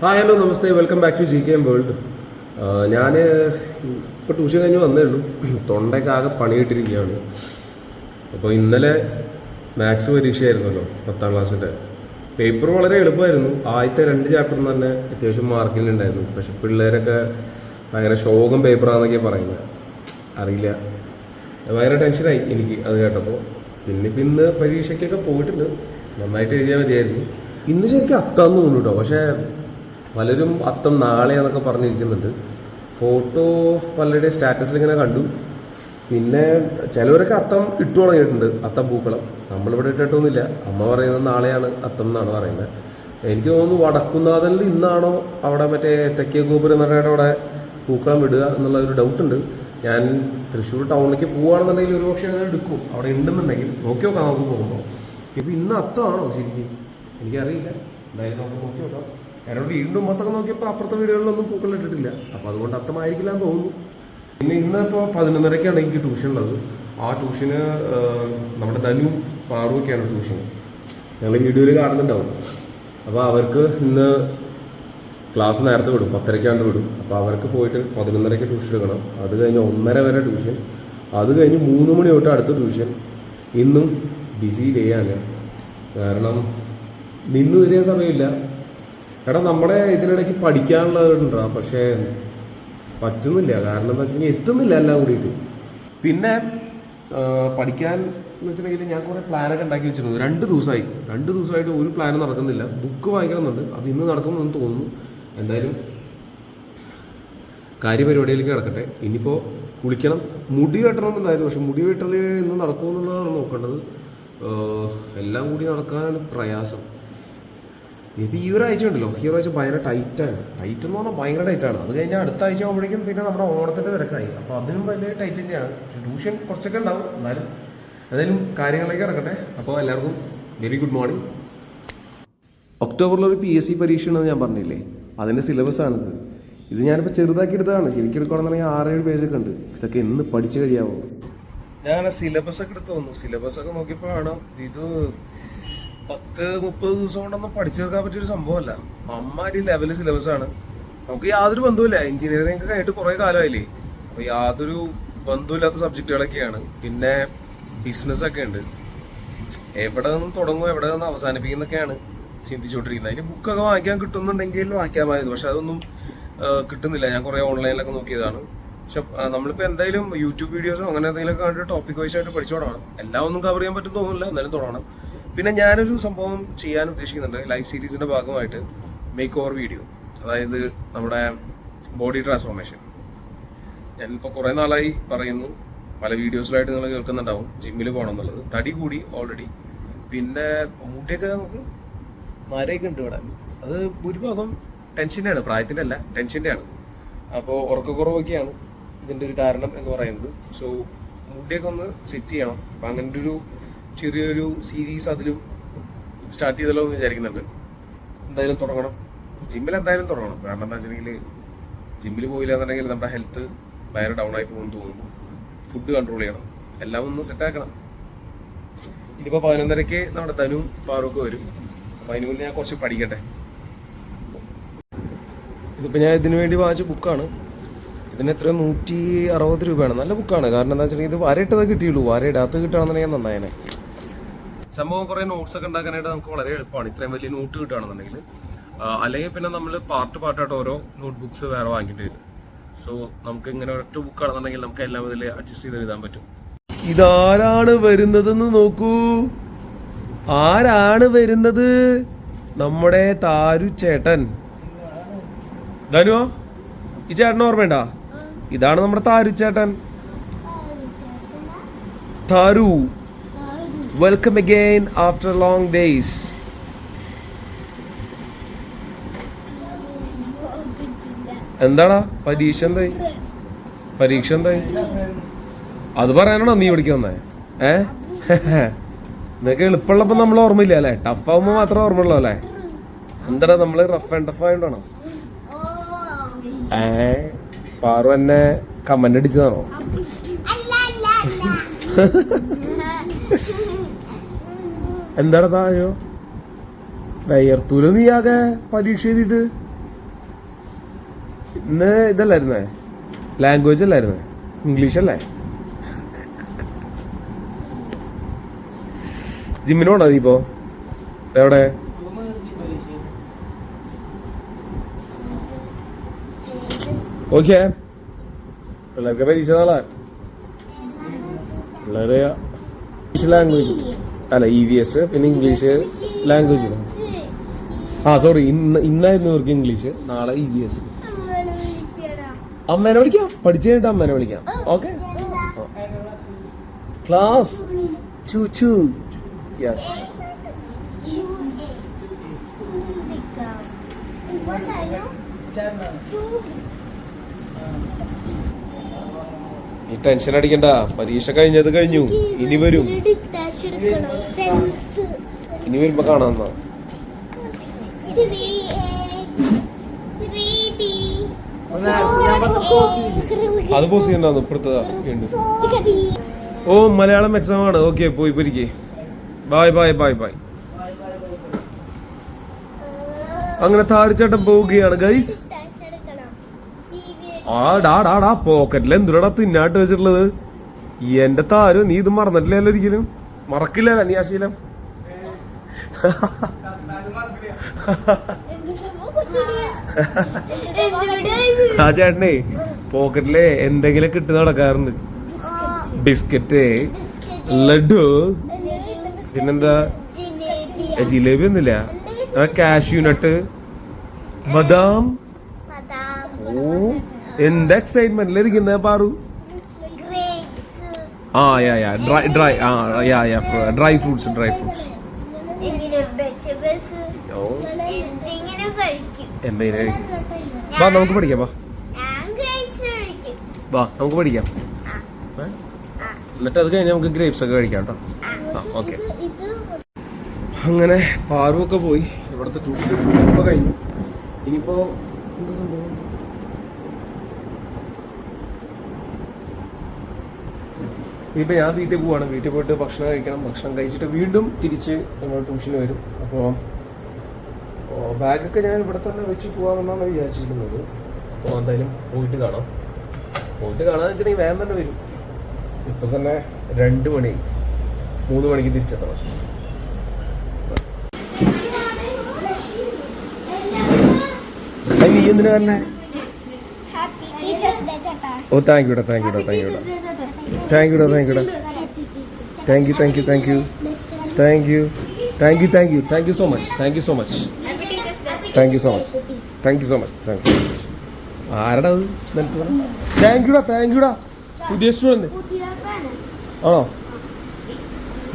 Hi hello നമസ്തേ welcome back to GKM world. ഞാൻ ഇപ്പോൾ ട്യൂഷൻ കഴിഞ്ഞ് വന്നേ ഉള്ളൂ. തൊണ്ടയ്ക്ക് ആകെ പണിയിട്ടിരിക്കുകയാണ്. അപ്പോൾ ഇന്നലെ മാത്സ് പരീക്ഷയായിരുന്നല്ലോ 10ാം ക്ലാസ്സിൻ്റെ. പേപ്പർ വളരെ എളുപ്പമായിരുന്നു. ആദ്യത്തെ 2 ചാപ്റ്ററിന് തന്നെ അത്യാവശ്യം മാർക്കിലുണ്ടായിരുന്നു. പക്ഷെ പിള്ളേരൊക്കെ ഭയങ്കര ശോകം പേപ്പറാണെന്നൊക്കെ പറയുന്നത്. അറിയില്ല, ഭയങ്കര ടെൻഷനായി എനിക്ക് അത് കേട്ടപ്പോൾ. ഇന്ന് പരീക്ഷയ്ക്കൊക്കെ പോയിട്ടുണ്ട്. നന്നായിട്ട് എഴുതിയാൽ മതിയായിരുന്നു. ഇന്ന് ശരിക്കും അത്താന്ന് തോന്നുന്നു കേട്ടോ. പക്ഷേ പലരും അത്തം നാളെയാന്നൊക്കെ പറഞ്ഞിരിക്കുന്നുണ്ട്. ഫോട്ടോ പലരുടെയും സ്റ്റാറ്റസിൽ ഇങ്ങനെ കണ്ടു. പിന്നെ ചിലവരൊക്കെ അത്തം ഇട്ടു തുടങ്ങിയിട്ടുണ്ട്, അത്തം പൂക്കളം. നമ്മളിവിടെ ഇട്ടിട്ടൊന്നുമില്ല. അമ്മ പറയുന്നത് നാളെയാണ് അത്തം എന്നാണ് പറയുന്നത്. എനിക്ക് തോന്നുന്നു വടക്കുന്നാഥനിൽ ഇന്നാണോ അവിടെ മറ്റേ തെക്കേ ഗോപുരം എന്നറിയാണ്ട് അവിടെ പൂക്കളം വിടുക എന്നുള്ള ഒരു ഡൗട്ടുണ്ട്. ഞാൻ തൃശ്ശൂർ ടൗണിലേക്ക് പോവുകയാണെന്നുണ്ടെങ്കിൽ ഒരു പക്ഷേ അത് എടുക്കും, അവിടെ ഉണ്ടെന്നുണ്ടെങ്കിൽ. നോക്കി നോക്കാം നമുക്ക് പോകുമ്പോൾ. ഇപ്പോൾ ഇന്ന് അത്തമാണോ ശരിക്കും എനിക്കറിയില്ല. എന്തായാലും നമുക്ക് നോക്കി നോക്കാം. ഞാനോട് വീണ്ടും മൊത്തമൊക്കെ നോക്കിയപ്പോൾ അപ്പുറത്തെ വീടുകളിലൊന്നും പൂക്കൾ ഇട്ടിട്ടില്ല. അപ്പോൾ അതുകൊണ്ട് അത്തമായിരിക്കില്ല എന്ന് തോന്നുന്നു. പിന്നെ ഇന്നിപ്പോൾ 11:30-ക്കാണ് എനിക്ക് ട്യൂഷൻ ഉള്ളത്. ആ ട്യൂഷന് നമ്മുടെ ധനു പാറുവൊക്കെയാണ് ട്യൂഷൻ. ഞങ്ങൾ വീഡിയോയിൽ കാണുന്നുണ്ടാവും. അപ്പോൾ അവർക്ക് ഇന്ന് ക്ലാസ് നേരത്തെ വിടും, 10:30 വിടും. അപ്പോൾ അവർക്ക് പോയിട്ട് 11:30-ക്ക് ട്യൂഷൻ എടുക്കണം. അത് കഴിഞ്ഞ് 1:30 വരെ ട്യൂഷൻ. അത് കഴിഞ്ഞ് 3 മണി തൊട്ട് അടുത്ത ട്യൂഷൻ. ഇന്നും ബിസി ഡേ ആണ്. കാരണം നിന്ന് തിരിയാൻ സമയമില്ല. എടാ നമ്മുടെ ഇതിനിടയ്ക്ക് പഠിക്കാനുള്ളതുണ്ടാ, പക്ഷേ പറ്റുന്നില്ല. കാരണം എന്താ വെച്ചാൽ എത്തുന്നില്ല എല്ലാം കൂടിയിട്ട്. പിന്നെ പഠിക്കാൻ എന്ന് വെച്ചിട്ടുണ്ടെങ്കിൽ ഞാൻ കുറേ പ്ലാനൊക്കെ ഉണ്ടാക്കി വെച്ചിരുന്നു. 2 ദിവസമായിട്ട് ഒരു പ്ലാനും നടക്കുന്നില്ല. ബുക്ക് വാങ്ങിക്കണമെന്നുണ്ട്, അത് ഇന്ന് നടക്കുമെന്ന് തോന്നുന്നു. എന്തായാലും കാര്യപരിപാടിയിലേക്ക് കിടക്കട്ടെ. ഇനിയിപ്പോൾ കുളിക്കണം, മുടി വെട്ടണമെന്നുണ്ടായിരുന്നു. പക്ഷെ മുടി വെട്ടൽ ഇന്ന് നടക്കുമെന്നുള്ളതാണ് നോക്കേണ്ടത്. എല്ലാം കൂടി നടക്കാനാണ് പ്രയാസം. ഇപ്പോൾ ഈ ഒരാഴ്ച ഉണ്ടല്ലോ, ഈ ഒരാഴ്ച ഭയങ്കര ടൈറ്റ് എന്ന് പറഞ്ഞാൽ ഭയങ്കര ടൈറ്റാണ്. അത് കഴിഞ്ഞാൽ അടുത്ത ആഴ്ച ആകുമ്പോഴേക്കും പിന്നെ നമ്മുടെ ഓണത്തിൻ്റെ തിരക്കായി. അപ്പോൾ അതിനും വലിയ ടൈറ്റ് തന്നെയാണ്. ട്യൂഷൻ കുറച്ചൊക്കെ ഉണ്ടാവും. എന്തായാലും കാര്യങ്ങളിലേക്ക് കിടക്കട്ടെ. അപ്പോൾ എല്ലാവർക്കും വെരി ഗുഡ് മോർണിംഗ്. ഒക്ടോബറിലൊരു PSC പരീക്ഷ ഉണ്ടെന്ന് ഞാൻ പറഞ്ഞില്ലേ, അതിൻ്റെ സിലബസാണിത്. ഇത് ഞാനിപ്പോൾ ചെറുതാക്കി എടുത്തതാണ്. ശരിക്കും എടുക്കുകയാണെന്നുണ്ടെങ്കിൽ 6-7 പേജൊക്കെ ഉണ്ട്. ഇതൊക്കെ എന്ന് പഠിച്ചു കഴിയാവോ? ഞാൻ സിലബസൊക്കെ എടുത്ത് വന്നു. സിലബസൊക്കെ നോക്കിയപ്പോഴാണ് ഇത് 10-30 ദിവസം കൊണ്ടൊന്നും പഠിച്ചെടുക്കാൻ പറ്റിയൊരു സംഭവമല്ല. അമ്മാരി ലെവല് സിലബസാണ്. നമുക്ക് യാതൊരു ബന്ധവുമില്ല. എഞ്ചിനീയറിംഗ് ഒക്കെ ആയിട്ട് കുറേ കാലമായില്ലേ. അപ്പോൾ യാതൊരു ബന്ധമില്ലാത്ത സബ്ജക്റ്റുകളൊക്കെയാണ്. പിന്നെ ബിസിനസ്സൊക്കെ ഉണ്ട്. എവിടെ നിന്നും തുടങ്ങും എവിടെ നിന്ന് അവസാനിപ്പിക്കുന്നൊക്കെയാണ് ചിന്തിച്ചുകൊണ്ടിരിക്കുന്നത്. അതിന് ബുക്കൊക്കെ വാങ്ങിക്കാൻ കിട്ടുന്നുണ്ടെങ്കിൽ വാങ്ങിക്കാമായിരുന്നു. പക്ഷെ അതൊന്നും കിട്ടുന്നില്ല. ഞാൻ കുറേ ഓൺലൈനിലൊക്കെ നോക്കിയതാണ്. പക്ഷെ നമ്മളിപ്പോൾ എന്തായാലും യൂട്യൂബ് വീഡിയോസോ അങ്ങനെ എന്തെങ്കിലുമൊക്കെ കണ്ടിട്ട് ടോപ്പിക് വൈസ് ആയിട്ട് പഠിച്ചു തുടങ്ങണം. എല്ലാം ഒന്നും കവർ ചെയ്യാൻ പറ്റും തോന്നുന്നില്ല, എന്നാലും തുടങ്ങണം. പിന്നെ ഞാനൊരു സംഭവം ചെയ്യാൻ ഉദ്ദേശിക്കുന്നുണ്ട്. ലൈവ് സീരീസിൻ്റെ ഭാഗമായിട്ട് മേക്ക് ഓവർ വീഡിയോ, അതായത് നമ്മുടെ ബോഡി ട്രാൻസ്ഫോർമേഷൻ. ഞാനിപ്പോൾ കുറേ നാളായി പറയുന്നു, പല വീഡിയോസിലായിട്ട് നിങ്ങൾ കേൾക്കുന്നുണ്ടാവും ജിമ്മിൽ പോകണം എന്നുള്ളത്. തടി കൂടി ഓൾറെഡി. പിന്നെ മുടിയൊക്കെ നമുക്ക് നരയൊക്കെ ഉണ്ട് ഇവിടെ. അത് ഭൂരിഭാഗം ടെൻഷൻ്റെയാണ്, പ്രായത്തിൻ്റെ അല്ല, ടെൻഷൻ്റെയാണ്. അപ്പോൾ ഉറക്കക്കുറവൊക്കെയാണ് ഇതിൻ്റെ ഒരു കാരണം എന്ന് പറയുന്നത്. സോ മുടിയൊക്കെ ഒന്ന് സെറ്റ് ചെയ്യണം. അപ്പം അങ്ങനത്തെ ഒരു ചെറിയൊരു സീരീസ് അതിലും സ്റ്റാർട്ട് ചെയ്തല്ലോ എന്ന് വിചാരിക്കുന്നുണ്ട്. എന്തായാലും തുടങ്ങണം. ജിമ്മിൽ എന്തായാലും തുടങ്ങണം. കാരണം എന്താ വെച്ചിട്ടുണ്ടെങ്കിൽ ജിമ്മിൽ പോയില്ല എന്നുണ്ടെങ്കിൽ നമ്മുടെ ഹെൽത്ത് ഭയങ്കര ഡൗൺ ആയി പോകുമെന്ന് തോന്നുന്നു. ഫുഡ് കൺട്രോൾ ചെയ്യണം, എല്ലാം ഒന്ന് സെറ്റാക്കണം. ഇനിയിപ്പോൾ 11:30-ക്ക് നമ്മുടെ ധനു പാറൊക്കെ വരും. അപ്പോൾ അതിന് മുന്നേ ഞാൻ കുറച്ച് പഠിക്കട്ടെ. ഇതിപ്പോൾ ഞാൻ ഇതിനു വേണ്ടി വാങ്ങിച്ച ബുക്കാണ്. ഇതിന് എത്ര 160 രൂപയാണ്. നല്ല ബുക്കാണ്. കാരണം എന്താ വെച്ചിട്ടുണ്ടെങ്കിൽ ഇത് വരയിട്ടത് കിട്ടിയുള്ളൂ. വരയിടാത്ത കിട്ടുകയാണെന്നുണ്ടെങ്കിൽ നന്നായനെ. സംഭവം കുറേ നോട്ട്സൊക്കെ ഉണ്ടാക്കാനായിട്ട് നമുക്ക് വളരെ എളുപ്പമാണ്. ഇത്രയും വലിയ നോട്ട് കിട്ടുകയാണെന്നുണ്ടെങ്കിൽ. അല്ലെങ്കിൽ പിന്നെ നമ്മൾ പാർട്ടായിട്ട് ഓരോ നോട്ട് ബുക്സ് വേറെ വാങ്ങിക്കേണ്ടി വരും. സോ നമുക്ക് ഇങ്ങനെ ഒറ്റ ബുക്കാണെന്നുണ്ടെങ്കിൽ നമുക്ക് എല്ലാം ഇതിൽ അഡ്ജസ്റ്റ് ചെയ്ത് എഴുതാൻ പറ്റും. ഇതാരാണ് വരുന്നതെന്ന് നോക്കൂ. ആരാണ് വരുന്നത്? നമ്മുടെ താരു ചേട്ടൻ. ധനുവോ, ഈ ചേട്ടൻ ഓർമ്മയുണ്ടാ? ഇതാണ് നമ്മുടെ താരു ചേട്ടൻ. Taru, welcome again after long days. എന്താടാ പരീക്ഷ എന്തായി? അത് പറയാനാണോ നീ പഠിക്കാൻ വന്നേ? നിനക്ക് എളുപ്പമുള്ളപ്പോ നമ്മൾ ഓർമ്മയില്ല അല്ലേ? ടഫ് ആവുമ്പോ മാത്രമേ ഓർമ്മയുള്ളൂ അല്ലേ? എന്താടാ നമ്മള് റഫ് ആൻഡ് ടഫ് ആയിട്ടാണോ? പാറു എന്നെ കമന്റ് അടിച്ചതാണോ? എന്താടാ താരോ വയർത്തൂല നീ ആകെ പരീക്ഷ എഴുതിയിട്ട്? ഇന്ന് ഇതല്ലായിരുന്നേ, ലാംഗ്വേജ് അല്ലായിരുന്നേ, ഇംഗ്ലീഷ് അല്ലേ? ജിമ്മിനോടാ നീ ഇപ്പോ? എവിടെ? ഓക്കെ, പിള്ളേർക്ക് പരീക്ഷ നാളെ. പിള്ളേര് ലാംഗ്വേജ് അല്ല EVS, പിന്നെ ഇംഗ്ലീഷ് ലാംഗ്വേജ്. സോറി, ഇന്നായിരുന്നു ഇവർക്ക് ഇംഗ്ലീഷ്, നാളെ EVS. അമ്മേനെ വിളിക്കാം, പഠിച്ചു കഴിഞ്ഞിട്ട് അമ്മേനെ വിളിക്കാം. Okay, class 2 yes. നീ ടെൻഷൻ അടിക്കണ്ട, പരീക്ഷ കഴിഞ്ഞത് കഴിഞ്ഞു, ഇനി വരും. ഇനി വരുമ്പോ കാണാം. അത് പോസ് ചെയ്യണ്ടാന്ന് ഇപ്പഴത്തതാ. ഓ, മലയാളം എക്സാം ആണ്. ഓക്കെ, പോയി പൊരിക്കേ. Bye bye bye bye. അങ്ങനെ താഴ്ചേട്ടൻ പോവുകയാണ് ഗൈസ്. ഡാ പോക്കറ്റിൽ എന്തിനാ തിന്നാട്ട് വെച്ചിട്ടുള്ളത്? എന്റെ താരം, നീ ഇത് മറന്നിട്ടില്ലല്ലോ ഒരിക്കലും. മറക്കില്ലല്ലോ നീ ആ ശീലം. ആ ചേട്ടനെ പോക്കറ്റിലെ എന്തെങ്കിലും കിട്ടി നടക്കാറുണ്ട്. ബിസ്ക്കറ്റ്, ലഡു, പിന്നെന്താ ജിലേബി ഒന്നുമില്ല, കാഷ്യൂ നട്ട്, ബദാം. ഓ, എന്താ എക്സൈറ്റ്മെന്റിലിരിക്കുന്ന പാറു. Dry fruits. എന്തെങ്കിലും വാ, നമുക്ക് പഠിക്കാം. വാ നമുക്ക് പഠിക്കാം. എന്നിട്ട് അത് കഴിഞ്ഞ് നമുക്ക് ഗ്രേപ്സ് ഒക്കെ കഴിക്കാം കേട്ടോ. ഓക്കെ. അങ്ങനെ പാറുവൊക്കെ പോയി, ഇവിടുത്തെ ട്യൂഷൻ ഇപ്പൊ കഴിഞ്ഞു. ഇനിയിപ്പോ എന്താ സംഭവം? ഇനിയിപ്പോൾ ഞാൻ വീട്ടിൽ പോവാണ്. വീട്ടിൽ പോയിട്ട് ഭക്ഷണം കഴിക്കണം. ഭക്ഷണം കഴിച്ചിട്ട് വീണ്ടും തിരിച്ച് നമ്മൾ ട്യൂഷന് വരും. അപ്പോൾ ബാഗൊക്കെ ഞാൻ ഇവിടെ തന്നെ വെച്ച് പോകാമെന്നാണ് വിചാരിച്ചിരിക്കുന്നത്. അപ്പോൾ എന്തായാലും പോയിട്ട് കാണാം. പോയിട്ട് കാണാന്ന് വെച്ചിട്ടുണ്ടെങ്കിൽ വേഗം തന്നെ വരും. ഇപ്പം തന്നെ 2 മണി, 3 മണിക്ക് തിരിച്ചെത്തണം. നീ എന്തിനാ പറഞ്ഞേ? ഓ, താങ്ക് യൂടാ. ആരടാ അത്? താങ്ക് യൂടാ. പുതിയ സ്റ്റുഡന്റ് ആണോ?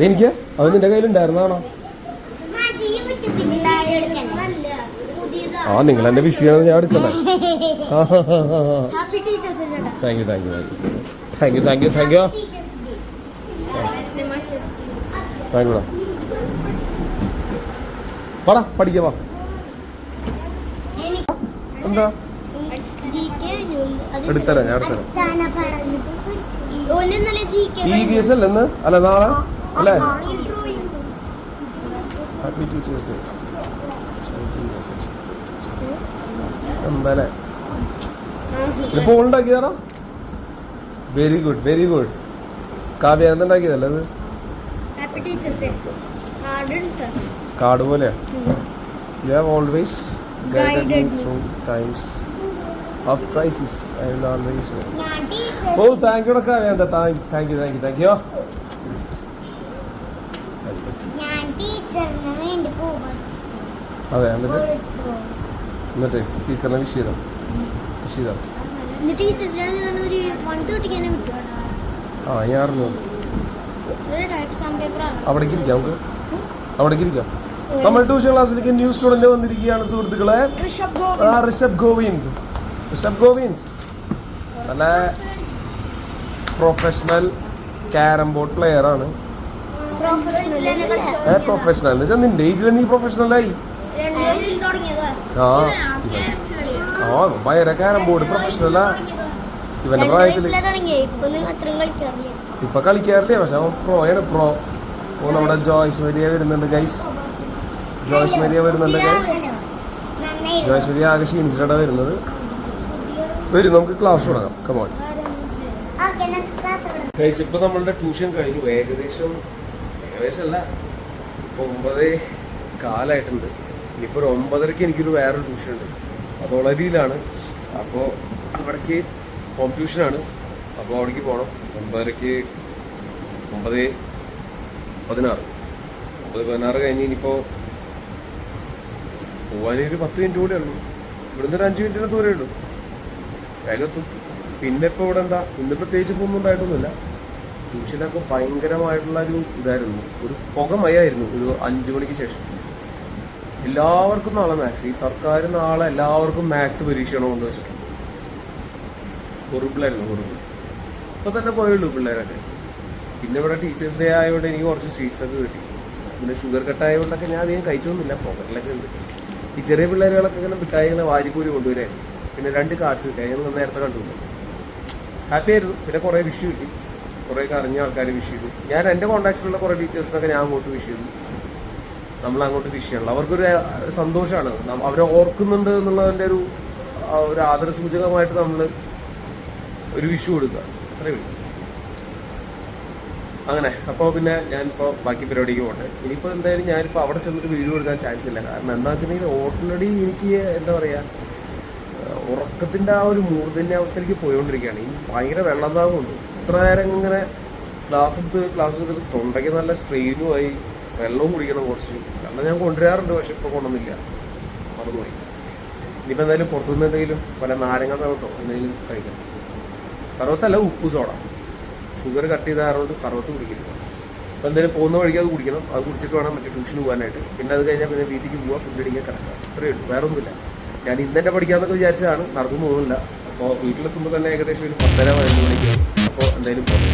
എനിക്ക് അത് നിന്റെ കയ്യിലുണ്ടായിരുന്നാണോ? നിങ്ങൾ എന്റെ വിഷയമാണെന്ന് ഞാൻ എടുക്കണ്ട. താങ്ക് യൂടാ. വാടാ പഠിക്കാം. വാ. എന്താ എടുത്തരാം, ഞാൻ എടുത്തരാം. EVS അല്ലെന്ന്? അല്ല, നാളെ അല്ലേ? Happy teachers day. എന്തായാലും ഇത് ഉണ്ടാക്കിയതാണോ? Very good. കാവ്യ എന്തുണ്ടാക്കിയതല്ലേ അത്? കാർഡ് പോലെയാ? You have always guided me through times of crisis. I will always win. Oh, thank you, Kaavya. Thank you. അതെ, എന്നിട്ട് ടീച്ചറിനെ വിഷ് ചെയ്തോ? ഞാൻ അറിഞ്ഞു. അവിടേക്ക് ഇരിക്കാം, നമ്മൾ ട്യൂഷൻ ക്ലാസ്സിലേക്ക് ന്യൂ സ്റ്റുഡന്റ് വന്നിരിക്കുകയാണ് സുഹൃത്തുക്കളെ. ഋഷഭ് ഗോവിന്ദ് നല്ല പ്രൊഫഷണൽ ക്യാരം ബോർഡ് പ്ലെയർ ആണ്. പ്രൊഫഷണൽ എന്ന് വെച്ചാൽ നിന്റെ ഏജിൽ നീ പ്രൊഫഷണലായി. ഭയങ്കര ക്യാരം ബോർഡ് പ്രൊഫഷണലാ ഇവന്റെ പ്രായത്തില്. ഇപ്പൊ കളിക്കാറില്ലേ, പക്ഷെ അവൻ പ്രോയാണ്. നമ്മുടെ ജോയ്സ് മരിയ വരുന്നുണ്ട് ഗൈസ്. ജോയ്സ് മരിയ ആകെ ക്ഷീണിച്ചിട്ടാണ് വരുന്നത്. വരും, നമുക്ക് ക്ലാസ് തുടങ്ങാം. കമോൺ ഗൈസ്, ഇപ്പൊ നമ്മളുടെ ട്യൂഷൻ കഴിഞ്ഞു. ഏകദേശം അല്ല, 9:15 ഇനിയിപ്പോൾ ഒരു 9:30 എനിക്കൊരു വേറൊരു ട്യൂഷൻ ഉണ്ട്. അത് ഒളരിയിലാണ്. അപ്പോൾ അവിടേക്ക് ഹോം ട്യൂഷനാണ്. അപ്പോൾ അവിടേക്ക് പോകണം. 9:16 കഴിഞ്ഞ് ഇനിയിപ്പോൾ പോകാനൊരു 10 മിനിറ്റ് കൂടെ ഉള്ളൂ. ഇവിടുന്ന് ഒരു 5 മിനിറ്റിന് ദൂരമേ ഉള്ളൂ. വേഗത്തും. പിന്നെ ഇപ്പോൾ ഇവിടെ എന്താ, ഇന്ന് പ്രത്യേകിച്ച് ഇപ്പോൾ ഒന്നും ഉണ്ടായിട്ടൊന്നുമില്ല. ട്യൂഷനൊക്കെ ഭയങ്കരമായിട്ടുള്ള ഒരു ഇതായിരുന്നു. ഒരു പുകമയായിരുന്നു ഒരു 5 മണിക്ക് ശേഷം. എല്ലാവർക്കും നാളെ മാത്സ്. ഈ സർക്കാർ നാളെ എല്ലാവർക്കും മാത്സ് പരീക്ഷയാണോ കൊണ്ട് വെച്ചിട്ടുണ്ട്. ഹൊറിബിളായിരുന്നു, ഹൊറിബിൾ. ഇപ്പോൾ തന്നെ പോയുള്ളൂ പിള്ളേരൊക്കെ. പിന്നെ ഇവിടെ ടീച്ചേഴ്സ് ഡേ ആയതുകൊണ്ട് എനിക്ക് കുറച്ച് സ്വീറ്റ്സ് ഒക്കെ കിട്ടി. പിന്നെ ഷുഗർ കട്ട് ആയതുകൊണ്ടൊക്കെ ഞാൻ അധികം കഴിച്ചൊന്നുമില്ല. പോക്കറ്റിലൊക്കെ ഉണ്ട്. ഈ ചെറിയ പിള്ളേരുകളൊക്കെ ഇങ്ങനെ മിഠായികളെ വാരിക്കൂരി കൊണ്ടുവരായിരുന്നു. പിന്നെ 2 കാർഡ്സ് കിട്ടി. ഞങ്ങൾ നേരത്തെ കണ്ടുപോയി. ഹാപ്പി ആയിരുന്നു. പിന്നെ കുറേ വിഷ് കിട്ടി. കുറേയൊക്കെ അറിഞ്ഞ ആൾക്കാർ വിഷ് ചെയ്തു. ഞാൻ എൻ്റെ കോൺടാക്ട്സിലുള്ള കുറേ ടീച്ചേഴ്സിനൊക്കെ ഞാൻ അങ്ങോട്ട് വിഷ് ചെയ്തു. നമ്മൾ അങ്ങോട്ട് വിഷ് ചെയ്യണല്ലോ. അവർക്കൊരു സന്തോഷമാണ്. അവരെ ഓർക്കുന്നുണ്ട് എന്നുള്ളതിൻ്റെ ഒരു ആദര സൂചകമായിട്ട് നമ്മൾ ഒരു വിഷു കൊടുക്കുക. അത്രയേ ഉള്ളൂ. അങ്ങനെ അപ്പോൾ പിന്നെ ഞാനിപ്പോൾ ബാക്കി പരിപാടിക്ക് പോകട്ടെ. ഇനിയിപ്പോൾ എന്തായാലും ഞാനിപ്പോൾ അവിടെ ചെന്നിട്ട് വീഡിയോ എടുക്കാൻ ചാൻസ് ഇല്ല. കാരണം എന്താ വെച്ചിട്ടുണ്ടെങ്കിൽ ഓൾറെഡി എനിക്ക് എന്താ പറയുക, ഉറക്കത്തിൻ്റെ ആ ഒരു മൂർധന്യ അവസ്ഥയിലേക്ക് പോയിക്കൊണ്ടിരിക്കുകയാണ്. ഈ ഭയങ്കര വെള്ളദാഹമുണ്ട്. ഇത്ര നേരം ഇങ്ങനെ ക്ലാസ് എടുത്തിട്ട് തൊണ്ടയ്ക്ക് നല്ല സ്ട്രെയിനുമായി. വെള്ളവും കുടിക്കണം കുറച്ച്. വെള്ളം ഞാൻ കൊണ്ടുവരാറുണ്ട്, പക്ഷെ ഇപ്പോൾ കൊണ്ടുവന്നില്ല, മറന്നുപോയി. ഇനിയിപ്പോൾ എന്തായാലും പുറത്തുനിന്ന് എന്തെങ്കിലും പല നാരങ്ങ സർവത്തോ എന്തെങ്കിലും കഴിക്കണം. സർവത്തല്ല, ഉപ്പ് സോഡ. ഷുഗർ കട്ട് ചെയ്താറുകൊണ്ട് സർവത്ത് കുടിക്കരുത്. അപ്പോൾ എന്തായാലും പോകുന്ന വഴിക്ക് അത് കുടിക്കണം. അത് കുടിച്ചിട്ട് വേണം മറ്റേ ട്യൂഷന് പോകാനായിട്ട്. പിന്നെ അത് കഴിഞ്ഞാൽ പിന്നെ വീട്ടിലേക്ക് പോവുക, ഫുഡ് അടിക്കാൻ കിടക്കുക. അത്രയേ ഉള്ളൂ, വേറെ ഒന്നുമില്ല. ഞാൻ ഇന്നെ പഠിക്കാമെന്നൊക്കെ വിചാരിച്ചതാണ്, നടന്നു പോകുന്നില്ല. അപ്പോൾ വീട്ടിലെത്തുമ്പോൾ തന്നെ ഏകദേശം ഒരു 10:30-11 മണിക്ക്. അപ്പോൾ എന്തായാലും പോകും.